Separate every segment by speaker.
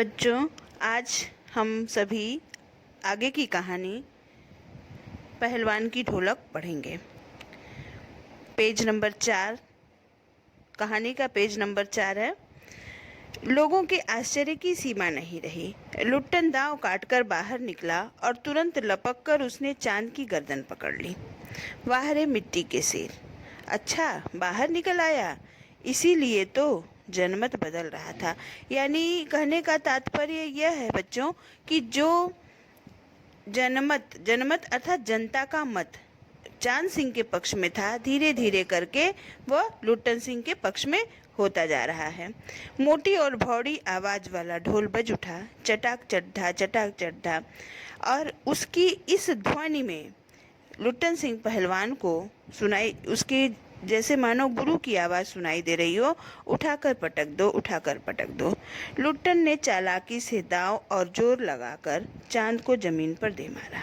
Speaker 1: बच्चों, आज हम सभी आगे की कहानी पहलवान की ढोलक पढ़ेंगे। पेज नंबर 4, कहानी का पेज नंबर 4 है। लोगों के आश्चर्य की सीमा नहीं रही। लुट्टन दांव काटकर बाहर निकला और तुरंत लपक कर उसने चांद की गर्दन पकड़ ली। वाह रे मिट्टी के सिर! अच्छा, बाहर निकल आया, इसीलिए तो जनमत बदल रहा था। यानी कहने का तात्पर्य यह है बच्चों कि जो जनमत जनमत अर्थात जनता का मत चांद सिंह के पक्ष में था, धीरे धीरे करके वह लुट्टन सिंह के पक्ष में होता जा रहा है। मोटी और भौड़ी आवाज वाला ढोल बज उठा, चटाक चड्ढा, और उसकी इस ध्वनि में लुट्टन सिंह पहलवान को सुनाई, उसके जैसे मानो गुरु की आवाज सुनाई दे रही हो, उठाकर पटक दो। लुट्टन ने चालाकी से दांव और जोर लगाकर चांद को जमीन पर दे मारा।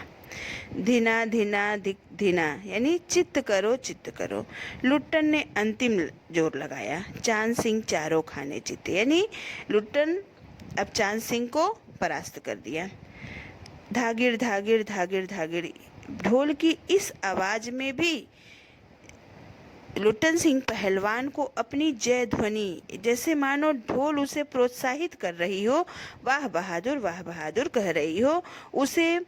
Speaker 1: धीना धीना धीना यानी चित्त करो। लुट्टन ने अंतिम जोर लगाया। चांद सिंह चारों खाने जीते, यानी लुट्टन अब चांद सिंह को परास्त कर दिया। धागिर ढोल की इस आवाज में भी लुट्टन सिंह पहलवान को अपनी जय ध्वनि, जैसे मानो ढोल उसे प्रोत्साहित कर रही हो, वाह बहादुर कह रही हो, उसे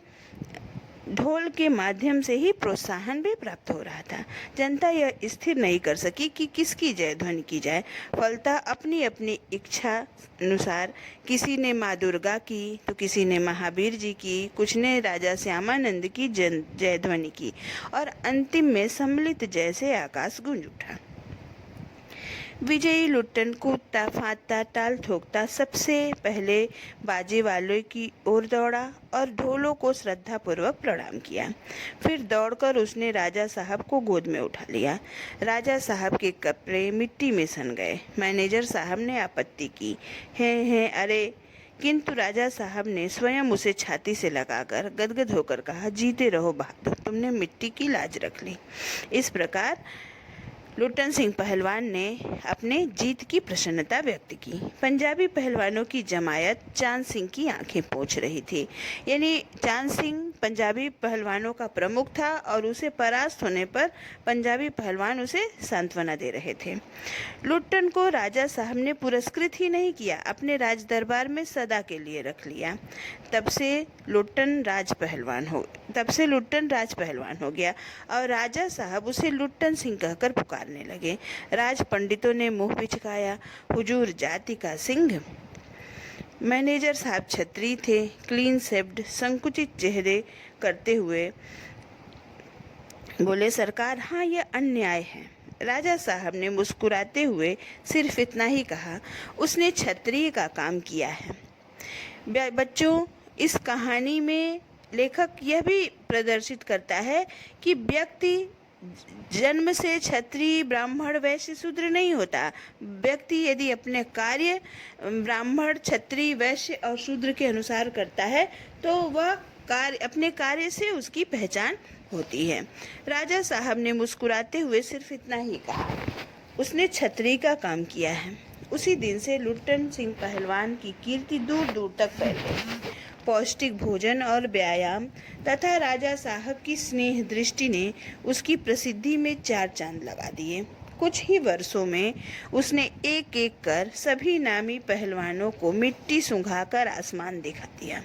Speaker 1: ढोल के माध्यम से ही प्रोत्साहन भी प्राप्त हो रहा था। जनता यह स्थिर नहीं कर सकी कि किसकी जय ध्वनि की जाए। फलतः अपनी अपनी इच्छा अनुसार किसी ने माँ दुर्गा की तो किसी ने महावीर जी की, कुछ ने राजा श्यामानंद की जय ध्वनि की, और अंतिम में सम्मिलित जय से आकाश गूंज उठा। विजयी लुट्टन कूदता फांदता टाल ठोकता सबसे पहले बाजे वाले की ओर दौड़ा और ढोलों को श्रद्धापूर्वक प्रणाम किया। फिर दौड़कर उसने राजा साहब को गोद में उठा लिया। राजा साहब के कपड़े मिट्टी में सन गए। मैनेजर साहब ने आपत्ति की, है अरे, किंतु राजा साहब ने स्वयं उसे छाती से लगाकर गदगद होकर कहा, जीते रहो बहादुर, तुमने मिट्टी की लाज रख ली। इस प्रकार लुट्टन सिंह पहलवान ने अपने जीत की प्रसन्नता व्यक्त की। पंजाबी पहलवानों की जमायत चांद सिंह की आंखें पोंछ रही थी। यानी चांद सिंह पंजाबी पहलवानों का प्रमुख था और उसे परास्त होने पर पंजाबी पहलवान उसे सांत्वना दे रहे थे। लुट्टन को राजा साहब ने पुरस्कृत ही नहीं किया, अपने राज दरबार में सदा के लिए रख लिया। तब से लुट्टन राज पहलवान हो गया और राजा साहब उसे लुट्टन सिंह कहकर पुकारने लगे। राज पंडितों ने मुंह बिचकाया, हुजूर जाति का सिंह। मैनेजर साहब छत्री थे, क्लीन शेव्ड, संकुचित चेहरे करते हुए बोले, सरकार, हाँ, यह अन्याय है। राजा साहब ने मुस्कुराते हुए सिर्फ इतना ही कहा, उसने क्षत्रिय का काम किया है। बच्चों, इस कहानी में लेखक यह भी प्रदर्शित करता है कि व्यक्ति जन्म से क्षत्रिय ब्राह्मण वैश्य शूद्र नहीं होता। व्यक्ति यदि अपने कार्य ब्राह्मण क्षत्रिय वैश्य और शूद्र के अनुसार करता है तो वह अपने कार्य से उसकी पहचान होती है। राजा साहब ने मुस्कुराते हुए सिर्फ इतना ही कहा, उसने क्षत्रिय का काम किया है। उसी दिन से लुट्टन सिंह पहलवान की कीर्ति दूर दूर तक फैल गई। पौष्टिक भोजन और व्यायाम तथा राजा साहब की स्नेह दृष्टि ने उसकी प्रसिद्धि में 4 चांद लगा दिए। कुछ ही वर्षों में उसने एक एक कर सभी नामी पहलवानों को मिट्टी सुंघाकर आसमान दिखा दिया।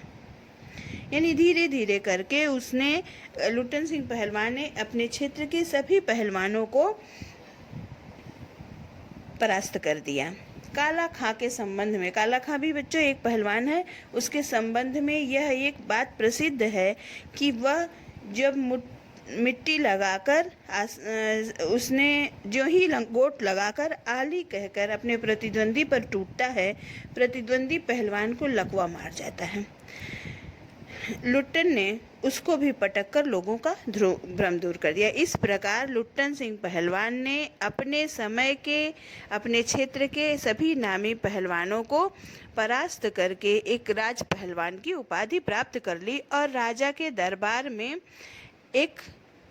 Speaker 1: यानी धीरे धीरे करके उसने लुट्टन सिंह पहलवान ने अपने क्षेत्र के सभी पहलवानों को परास्त कर दिया। काला खां के संबंध में, काला खां भी बच्चों एक पहलवान है, उसके संबंध में यह एक बात प्रसिद्ध है कि वह जब मिट्टी लगाकर उसने जो ही लंगोट लगाकर आली कहकर अपने प्रतिद्वंदी पर टूटता है, प्रतिद्वंदी पहलवान को लकवा मार जाता है। लुट्टन ने उसको भी पटक कर लोगों का भ्रम दूर कर दिया। इस प्रकार लुट्टन सिंह पहलवान ने अपने समय के, अपने क्षेत्र के सभी नामी पहलवानों को परास्त करके एक राज पहलवान की उपाधि प्राप्त कर ली और राजा के दरबार में एक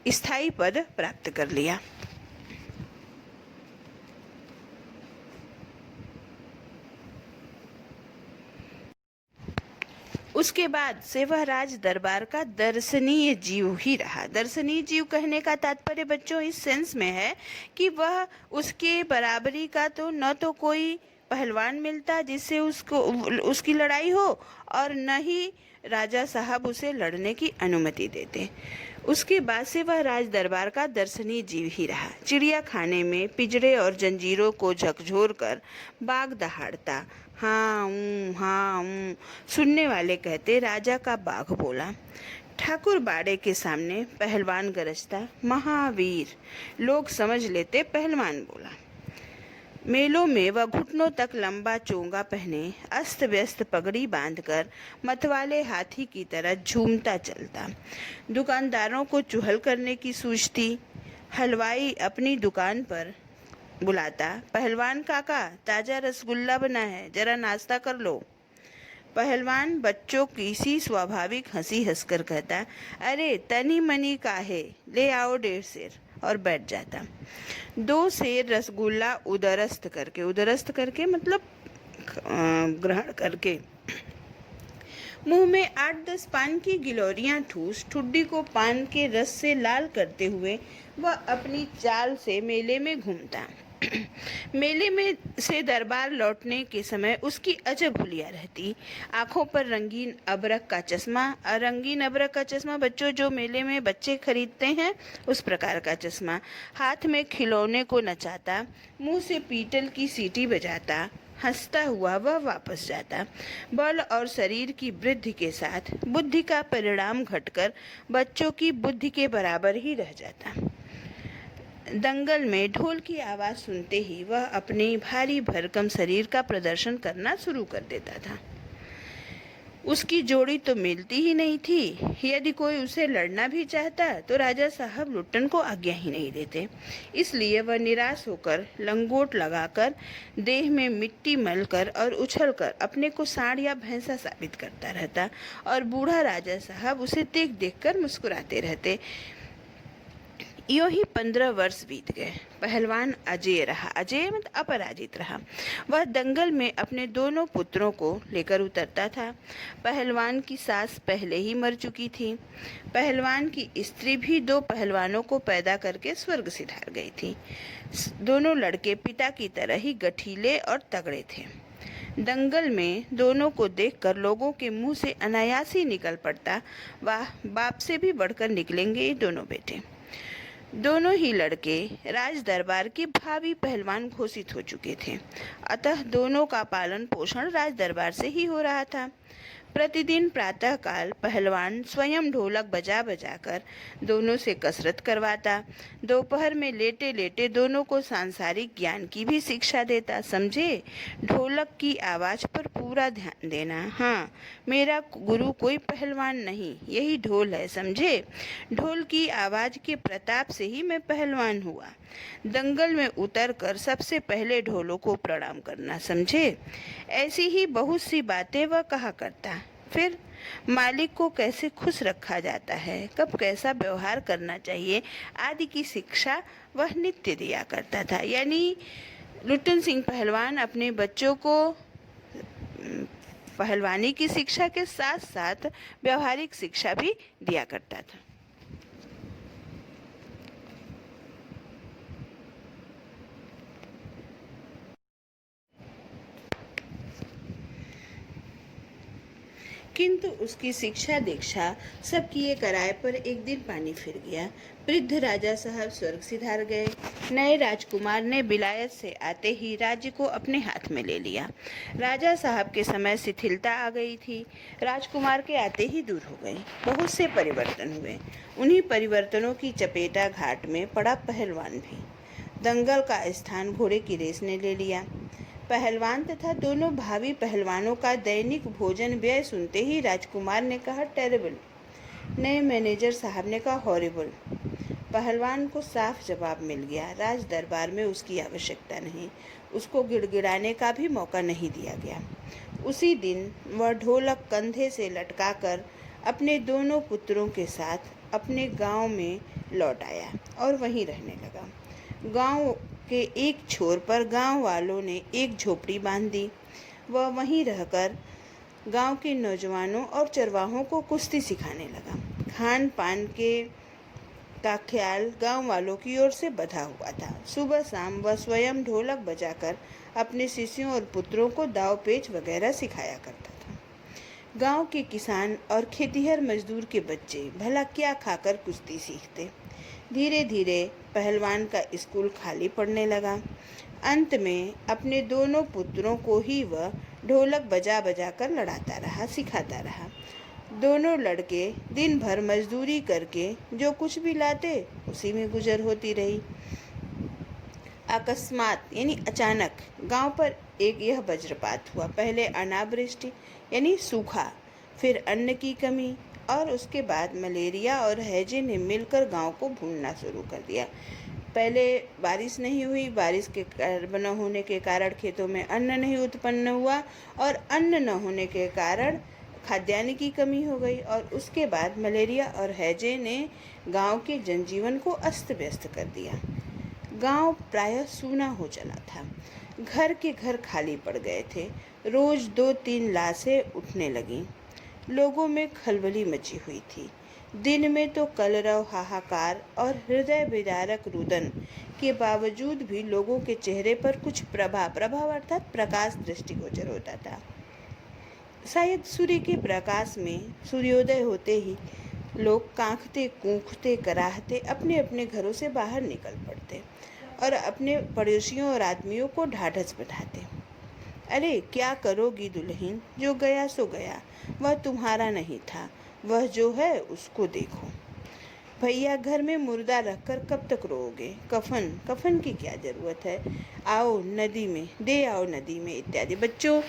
Speaker 1: स्थायी पद प्राप्त कर लिया। उसके बाद से वह राज दरबार का दर्शनीय जीव ही रहा। दर्शनीय जीव कहने का तात्पर्य बच्चों इस सेंस में है कि वह उसके बराबरी का तो न तो कोई पहलवान मिलता जिससे उसको उसकी लड़ाई हो, और न ही राजा साहब उसे लड़ने की अनुमति देते। उसके बाद से वह राज दरबार का दर्शनीय जीव ही रहा। चिड़िया खाने में पिंजरे और जंजीरों को झकझोर कर बाघ दहाड़ता, हाँ हाँ सुनने वाले कहते राजा का बाघ बोला। ठाकुर बाड़े के सामने पहलवान गरजता, महावीर, लोग समझ लेते पहलवान बोला। मेलों में वह घुटनों तक लंबा चोंगा पहने, अस्त व्यस्त पगड़ी बांधकर मतवाले हाथी की तरह झूमता चलता। दुकानदारों को चुहल करने की सूझती। हलवाई अपनी दुकान पर बुलाता, पहलवान काका ताज़ा रसगुल्ला बना है, जरा नाश्ता कर लो। पहलवान बच्चों की सी स्वाभाविक हंसी हंसकर कहता, अरे तनी मनी का है, ले आओ 1.5 सेर, और बैठ जाता। 2 सेर रसगुल्ला उदरस्त करके मतलब ग्रहण करके मुंह में 8-10 पान की गिलोरियां ठूस ठुड्डी को पान के रस से लाल करते हुए वह अपनी चाल से मेले में घूमता। मेले में से दरबार लौटने के समय उसकी अजब हुलिया रहती। आंखों पर रंगीन अबरक का चश्मा, रंगीन अबरक का चश्मा बच्चों जो मेले में बच्चे खरीदते हैं उस प्रकार का चश्मा। हाथ में खिलौने को नचाता, मुंह से पीतल की सीटी बजाता, हंसता हुआ वह वापस जाता। बल और शरीर की वृद्धि के साथ बुद्धि का परिणाम घटकर बच्चों की बुद्धि के बराबर ही रह जाता। दंगल में ढोल की आवाज़ सुनते ही वह अपने भारी भरकम शरीर का प्रदर्शन करना शुरू कर देता था। उसकी जोड़ी तो मिलती ही नहीं थी। यदि कोई उसे लड़ना भी चाहता तो राजा साहब लुट्टन को आज्ञा ही नहीं देते। इसलिए वह निराश होकर लंगोट लगाकर देह में मिट्टी मलकर और उछलकर अपने को सांड या भैंसा साबित करता रहता, और बूढ़ा राजा साहब उसे देख देख कर मुस्कुराते रहते। यूँ ही 15 वर्ष बीत गए। पहलवान अजेय रहा, अजेय मतलब अपराजित रहा। वह दंगल में अपने दोनों पुत्रों को लेकर उतरता था। पहलवान की सास पहले ही मर चुकी थी। पहलवान की स्त्री भी 2 पहलवानों को पैदा करके स्वर्ग सिधार गई थी। दोनों लड़के पिता की तरह ही गठीले और तगड़े थे। दंगल में दोनों को देखकर लोगों के मुंह से अनायास ही निकल पड़ता, वाह, बाप से भी बढ़कर निकलेंगे ये दोनों बेटे। दोनों ही लड़के राज दरबार के भावी पहलवान घोषित हो चुके थे, अतः दोनों का पालन पोषण राज दरबार से ही हो रहा था। प्रतिदिन प्रातःकाल पहलवान स्वयं ढोलक बजा बजाकर दोनों से कसरत करवाता। दोपहर में लेटे लेटे दोनों को सांसारिक ज्ञान की भी शिक्षा देता। समझे, ढोलक की आवाज़ पर पूरा ध्यान देना। हाँ, मेरा गुरु कोई पहलवान नहीं, यही ढोल है, समझे। ढोल की आवाज़ के प्रताप से ही मैं पहलवान हुआ। दंगल में उतरकर सबसे पहले ढोलों को प्रणाम करना, समझे। ऐसी ही बहुत सी बातें वह कहा करता। फिर मालिक को कैसे खुश रखा जाता है, कब कैसा व्यवहार करना चाहिए आदि की शिक्षा वह नित्य दिया करता था। यानी लुट्टन सिंह पहलवान अपने बच्चों को पहलवानी की शिक्षा के साथ साथ व्यवहारिक शिक्षा भी दिया करता था। किंतु उसकी शिक्षा दीक्षा सब किए कराए पर एक दिन पानी फिर गया। वृद्ध राजा साहब स्वर्ग सिधार गए। नए राजकुमार ने विलायत से आते ही राज्य को अपने हाथ में ले लिया। राजा साहब के समय शिथिलता आ गई थी। राजकुमार के आते ही दूर हो गई। बहुत से परिवर्तन हुए। उन्हीं परिवर्तनों की चपेटा घाट में पड़ा पहलवान भी। दंगल का स्थान घोड़े की रेस ने ले लिया। पहलवान तथा दोनों भावी पहलवानों का दैनिक भोजन व्यय सुनते ही राजकुमार ने कहा, टेरेबल। नए मैनेजर साहब ने कहा, हॉरिबल। पहलवान को साफ जवाब मिल गया, राज दरबार में उसकी आवश्यकता नहीं। उसको गिड़गिड़ाने का भी मौका नहीं दिया गया। उसी दिन वह ढोलक कंधे से लटकाकर अपने दोनों पुत्रों के साथ अपने गांव में लौट आया और वहीं रहने लगा। गांव के एक छोर पर गांव वालों ने एक झोपड़ी बांध दी। वह वहीं रहकर गांव के नौजवानों और चरवाहों को कुश्ती सिखाने लगा। खान पान के का ख्याल गांव वालों की ओर से बधा हुआ था। सुबह शाम वह स्वयं ढोलक बजाकर अपने शिष्यों और पुत्रों को दाव पेच वगैरह सिखाया करता था। गांव के किसान और खेतिहर मजदूर के बच्चे भला क्या खाकर कुश्ती सीखते। धीरे धीरे पहलवान का स्कूल खाली पड़ने लगा। अंत में अपने दोनों पुत्रों को ही वह ढोलक बजा बजा कर लड़ाता रहा, सिखाता रहा। दोनों लड़के दिन भर मजदूरी करके जो कुछ भी लाते उसी में गुजर होती रही। अकस्मात यानी अचानक गांव पर एक यह वज्रपात हुआ। पहले अनावृष्टि यानी सूखा, फिर अन्न की कमी और उसके बाद मलेरिया और हैजे ने मिलकर गांव को भूनना शुरू कर दिया। पहले बारिश नहीं हुई, बारिश के न होने के कारण खेतों में अन्न नहीं उत्पन्न हुआ और अन्न न होने के कारण खाद्यान्न की कमी हो गई और उसके बाद मलेरिया और हैजे ने गांव के जनजीवन को अस्त व्यस्त कर दिया। गांव प्रायः सूना हो चला था। घर के घर खाली पड़ गए थे। रोज 2-3 लाशें उठने लगीं। लोगों में खलबली मची हुई थी। दिन में तो कलरव, हाहाकार और हृदय विदारक रुदन के बावजूद भी लोगों के चेहरे पर कुछ प्रभाव अर्थात प्रकाश दृष्टिगोचर होता था। शायद सूर्य के प्रकाश में सूर्योदय होते ही लोग कांखते कूखते कराहते अपने अपने घरों से बाहर निकल पड़ते और अपने पड़ोसियों और आदमियों को ढाढ़स बंधाते। अरे क्या करोगी दुल्हन, जो गया सो गया, वह तुम्हारा नहीं था, वह जो है उसको देखो। भैया घर में मुर्दा रखकर कब तक रोओगे, कफन की क्या ज़रूरत है, आओ नदी में, दे आओ नदी में इत्यादि। बच्चों,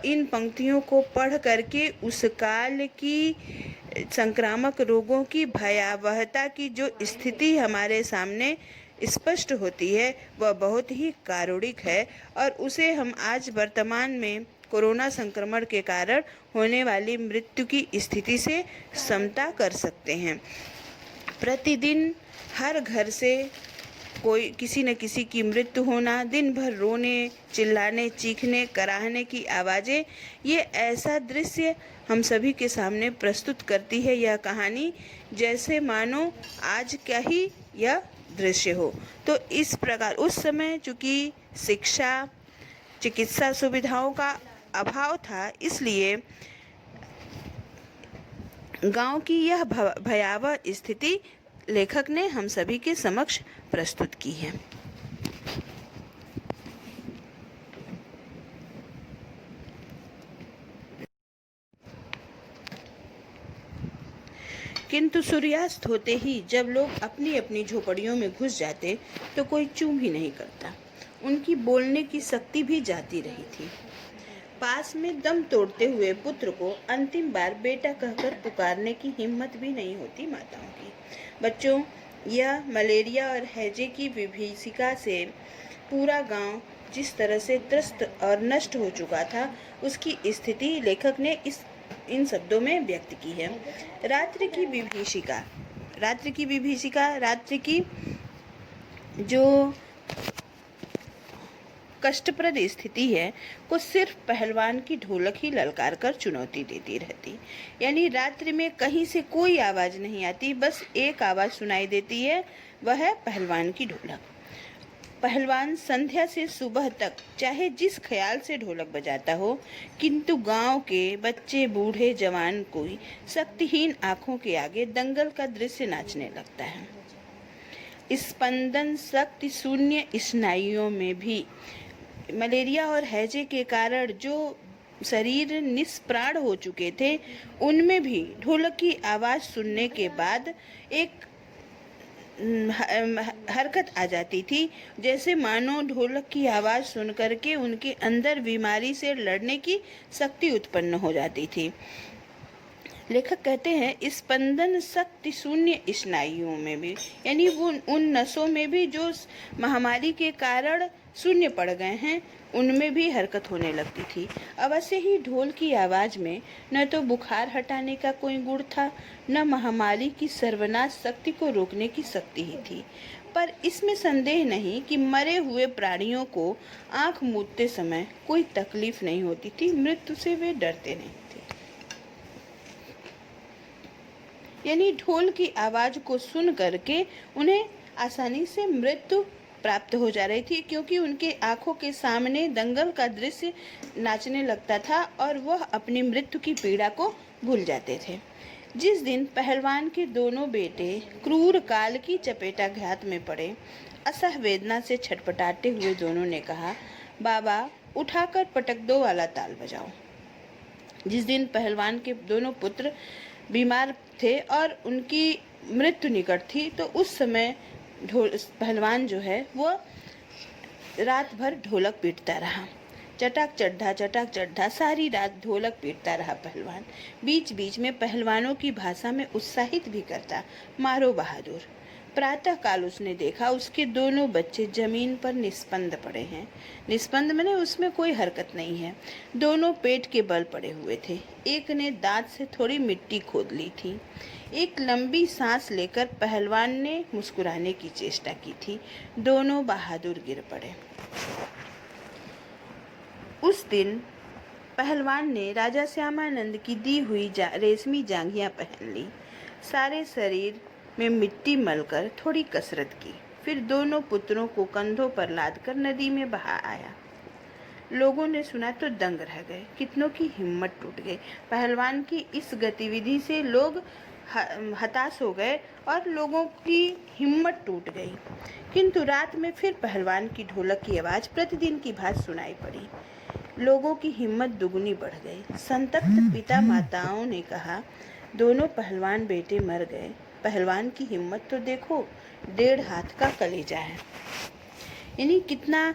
Speaker 1: इन पंक्तियों को पढ़ करके उस काल की संक्रामक रोगों की भयावहता की जो स्थिति हमारे सामने स्पष्ट होती है वह बहुत ही कारुणिक है और उसे हम आज वर्तमान में कोरोना संक्रमण के कारण होने वाली मृत्यु की स्थिति से समता कर सकते हैं। प्रतिदिन हर घर से कोई किसी न किसी की मृत्यु होना, दिन भर रोने, चिल्लाने, चीखने, कराहने की आवाज़ें, ये ऐसा दृश्य हम सभी के सामने प्रस्तुत करती है यह कहानी, जैसे मानो आज क्या ही यह दृश्य हो। तो इस प्रकार उस समय चूँकि शिक्षा, चिकित्सा सुविधाओं का अभाव था, इसलिए गांव की यह भयावह स्थिति लेखक ने हम सभी के समक्ष प्रस्तुत की है। किंतु सूर्यास्त होते ही जब लोग अपनी अपनी झोपड़ियों में घुस जाते तो कोई चूं भी नहीं करता। उनकी बोलने की शक्ति भी जाती रही थी। पास में दम तोड़ते हुए पुत्र को अंतिम बार बेटा कहकर पुकारने की हिम्मत भी नहीं होती माताओं की। बच्चों, यह मलेरिया और हैजे की विभीषिका से पूरा गांव जिस तरह से त्रस्त और नष्ट हो चुका था, उसकी स्थिति लेखक ने इन शब्दों में व्यक्त की है। रात्रि की विभीषिका, रात्रि की जो कष्टप्रद स्थिति है को सिर्फ पहलवान की ढोलक ही ललकार कर चुनौती देती रहती। यानी रात्रि में कहीं से कोई आवाज़ नहीं आती, बस एक आवाज़ सुनाई देती है, वह है पहलवान की ढोलक। पहलवान संध्या से सुबह तक चाहे जिस ख्याल से ढोलक बजाता हो, किंतु गांव के बच्चे, बूढ़े, जवान कोई शक्तिहीन आंखों के आगे दंगल का दृश्य नाचने लगता है। स्पंदन शक्ति शून्य स्नायुओं में भी मलेरिया और हैजे के कारण जो शरीर निष्प्राण हो चुके थे, उनमें भी ढोलक की आवाज़ सुनने के बाद एक हरकत आ जाती थी, जैसे मानो ढोलक की आवाज़ सुन करके उनके अंदर बीमारी से लड़ने की शक्ति उत्पन्न हो जाती थी। लेखक कहते हैं स्पंदन शक्ति शून्य स्नायुओं में भी, यानी वो उन नसों में भी जो महामारी के कारण शून्य पड़ गए हैं, उनमें भी हरकत होने लगती थी। अवश्य ही ढोल की आवाज़ में न तो बुखार हटाने का कोई गुण था, न महामारी की सर्वनाश शक्ति को रोकने की शक्ति ही थी। पर इसमें संदेह नहीं कि मरे हुए प्राणियों को आंख मूंदते समय कोई तकलीफ नहीं होती थी, मृत्यु से वे डरते नहीं थे। यानी ढोल की आवाज़ को सुन करके उन्हें आसानी से मृत्यु प्राप्त हो जा रही थी, क्योंकि उनके आंखों के सामने दंगल का दृश्य नाचने लगता था और वह अपनी मृत्यु की पीड़ा को भूल जाते थे। जिस दिन पहलवान के दोनों बेटे क्रूर काल की चपेटाघात में पड़े, असह वेदना से छटपटाते हुए दोनों ने कहा, बाबा उठाकर पटक दो वाला ताल बजाओ। जिस दिन पहलवान के दोनों पुत्र बीमार थे और उनकी मृत्यु निकट थी, तो उस समय पहलवान जो है वो रात भर ढोलक पीटता रहा। चटाक चड्ढा सारी रात ढोलक पीटता रहा पहलवान। बीच बीच में पहलवानों की भाषा में उत्साहित भी करता, मारो बहादुर। प्रातः काल उसने देखा उसके दोनों बच्चे जमीन पर निस्पंद पड़े हैं। निस्पंद माने उसमें कोई हरकत नहीं है। दोनों पेट के बल पड़े हुए थे। एक ने दांत से थोड़ी मिट्टी खोद ली थी। एक लंबी सांस लेकर पहलवान ने मुस्कुराने की चेष्टा की थी। दोनों बहादुर गिर पड़े। उस दिन पहलवान ने राजा श्यामानंद की दी हुई रेशमी जांघियां पहन ली। सारे शरीर में मिट्टी मलकर थोड़ी कसरत की, फिर दोनों पुत्रों को कंधों पर लादकर नदी में बहा आया। लोगों ने सुना तो दंग रह गए, कितनों की हिम्मत टूट गई। पहलवान की इस गतिविधि से लोग हताश हो गए और लोगों की हिम्मत टूट गई। किंतु रात में फिर पहलवान की ढोलक की आवाज़ प्रतिदिन की भांति सुनाई पड़ी। लोगों की हिम्मत दुगनी बढ़ गई। संतप्त पिता माताओं ने कहा, दोनों पहलवान बेटे मर गए, पहलवान की हिम्मत तो देखो, 1.5 हाथ का कलेजा है। यानी कितना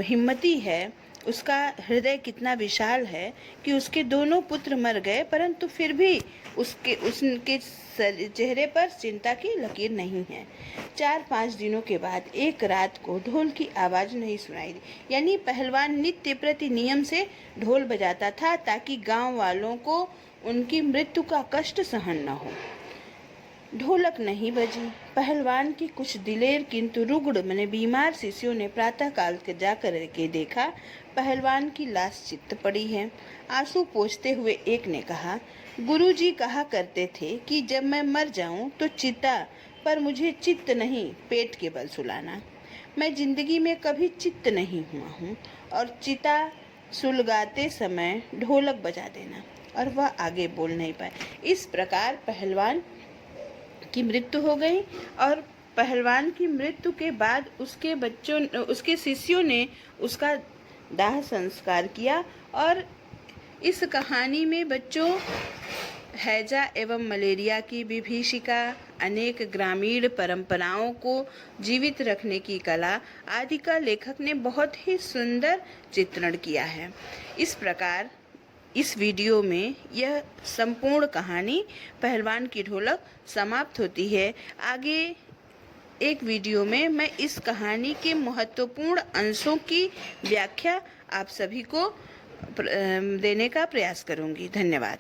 Speaker 1: हिम्मती है, उसका हृदय कितना विशाल है कि उसके दोनों पुत्र मर गए, परंतु फिर भी उसके चेहरे पर चिंता की लकीर नहीं है। 4-5 दिनों के बाद एक रात को ढोल की आवाज़ नहीं सुनाई दी। यानी पहलवान नित्य प्रति नियम से ढोल बजाता था ताकि गांव वालों को उनकी मृत्यु का कष्ट सहन न हो। ढोलक नहीं बजी। पहलवान की कुछ दिलेर किंतु रुग्ण माने बीमार शिष्यों ने प्रातः काल के जाकर के देखा, पहलवान की लाश चित्त पड़ी है। आंसू पोंछते हुए एक ने कहा, गुरुजी कहा करते थे कि जब मैं मर जाऊं तो चिता पर मुझे चित्त नहीं, पेट के बल सुलाना। मैं जिंदगी में कभी चित्त नहीं हुआ हूँ और चिता सुलगाते समय ढोलक बजा देना। और वह आगे बोल नहीं पाए। इस प्रकार पहलवान की मृत्यु हो गई और पहलवान की मृत्यु के बाद उसके शिष्यों ने उसका दाह संस्कार किया। और इस कहानी में बच्चों हैजा एवं मलेरिया की विभीषिका, अनेक ग्रामीण परंपराओं को जीवित रखने की कला आदि का लेखक ने बहुत ही सुंदर चित्रण किया है। इस प्रकार इस वीडियो में यह संपूर्ण कहानी पहलवान की ढोलक समाप्त होती है। आगे एक वीडियो में मैं इस कहानी के महत्वपूर्ण अंशों की व्याख्या आप सभी को देने का प्रयास करूंगी। धन्यवाद।